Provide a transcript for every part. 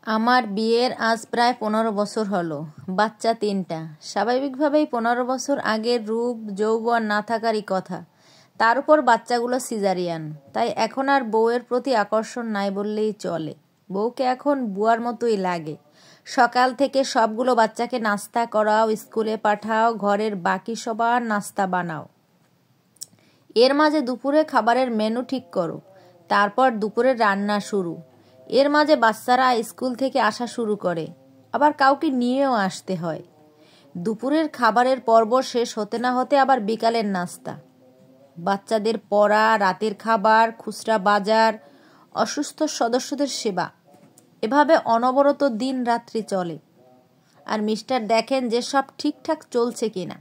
আমার বিয়ের আজ প্রায় 15 বছর হলো। বাচ্চা 3টা। স্বাভাবিকভাবেই 15 বছর আগের রূপ যৌবন না থাকারই কথা। তার উপর বাচ্চাগুলো সিজারিয়ান। তাই এখন আর বউয়ের প্রতি আকর্ষণ নাই বললেই চলে। বউকে এখন বুয়ার মতোই লাগে। সকাল থেকে সবগুলো বাচ্চাকে নাস্তা করাও, স্কুলে পাঠাও, ঘরের বাকি সবার নাস্তা বানাও। এর মাঝে দুপুরে খাবারের মেনু ঠিক করো। তারপর দুপুরের রান্না শুরু। এর মাঝে বাচ্চারা স্কুল থেকে আসা শুরু করে, আবার কাউকে নিয়েও আসতে হয়। দুপুরের খাবারের পর্ব শেষ হতে না হতে আবার বিকালের নাস্তা, বাচ্চাদের পড়া, রাতের খাবার, খুচরা বাজার, অসুস্থ সদস্যদের সেবা, এভাবে অনবরত দিন রাত্রি চলে। আর মিস্টার দেখেন যে সব ঠিকঠাক চলছে কিনা।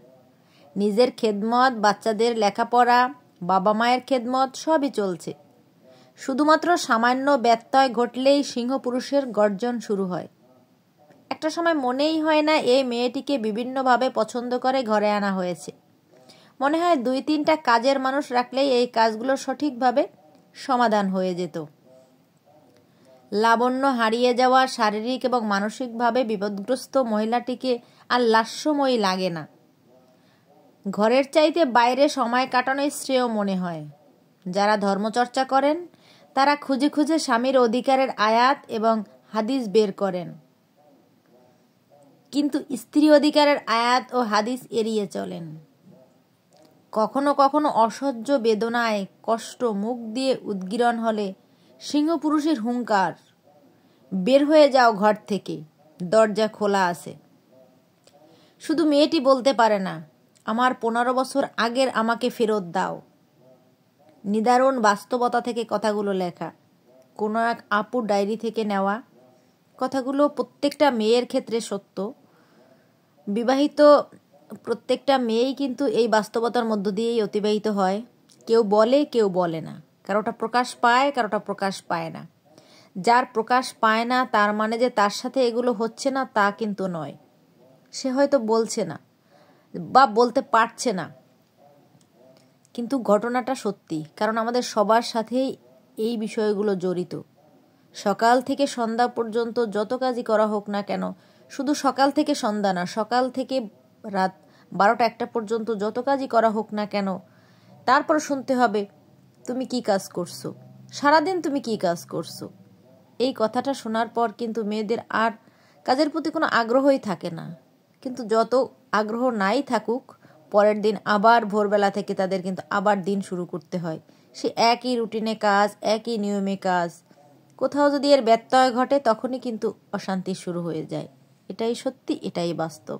নিজের খেদমত, বাচ্চাদের লেখাপড়া, বাবা মায়ের খেদমত সবই চলছে। শুধুমাত্র সামান্য ব্যত্যয় ঘটলেই সিংহপুরুষের গর্জন শুরু হয়। একটা সময় মনেই হয় না এই মেয়েটিকে বিভিন্নভাবে পছন্দ করে ঘরে আনা হয়েছে। মনে হয় 2-3টা কাজের মানুষ রাখলেই এই কাজগুলো সঠিকভাবে সমাধান হয়ে যেত। লাবণ্য হারিয়ে যাওয়া, শারীরিক এবং মানসিকভাবে বিপদগ্রস্ত মহিলাটিকে আর লাস্যময়ী লাগে না। ঘরের চাইতে বাইরে সময় কাটানোই শ্রেয় মনে হয়। যারা ধর্মচর্চা করেন তারা খুঁজে খুঁজে স্বামীর অধিকারের আয়াত এবং হাদিস বের করেন, কিন্তু স্ত্রী অধিকারের আয়াত ও হাদিস এড়িয়ে চলেন। কখনো কখনো অসহ্য বেদনায় কষ্ট মুখ দিয়ে উদ্গীরণ হলে সিংহপুরুষের হুঙ্কার, বের হয়ে যাও ঘর থেকে, দরজা খোলা আছে। শুধু মেয়েটি বলতে পারে না, আমার 15 বছর আগের আমাকে ফেরত দাও। নিদারুণ বাস্তবতা থেকে কথাগুলো লেখা, কোনো এক আপুর ডায়েরি থেকে নেওয়া। কথাগুলো প্রত্যেকটা মেয়ের ক্ষেত্রে সত্য। বিবাহিত প্রত্যেকটা মেয়েই কিন্তু এই বাস্তবতার মধ্য দিয়েই অতিবাহিত হয়। কেউ বলে, কেউ বলে না। কারোটা প্রকাশ পায়, কারোটা প্রকাশ পায় না। যার প্রকাশ পায় না তার মানে যে তার সাথে এগুলো হচ্ছে না তা কিন্তু নয়। সে হয়তো বলছে না বা বলতে পারছে না, কিন্তু ঘটনাটা সত্যি। কারণ আমাদের সবার সাথেই এই বিষয়গুলো জড়িত। সকাল থেকে সন্ধ্যা পর্যন্ত যত কাজই করা হোক না কেন, শুধু সকাল থেকে সন্ধ্যা না, সকাল থেকে রাত 12টা-1টা পর্যন্ত যত কাজই করা হোক না কেন, তারপর শুনতে হবে তুমি কি কাজ করছো, সারাদিন তুমি কি কাজ করছো। এই কথাটা শোনার পর কিন্তু মেয়েদের আর কাজের প্রতি কোনো আগ্রহই থাকে না। কিন্তু যত আগ্রহ নাই থাকুক, পরের দিন আবার ভোরবেলা থেকে তাদের কিন্তু আবার দিন শুরু করতে হয়। সে একই রুটিনে কাজ, একই নিয়মে কাজ। কোথাও যদি এর ব্যত্যয় ঘটে তখনই কিন্তু অশান্তি শুরু হয়ে যায়। এটাই সত্যি, এটাই বাস্তব।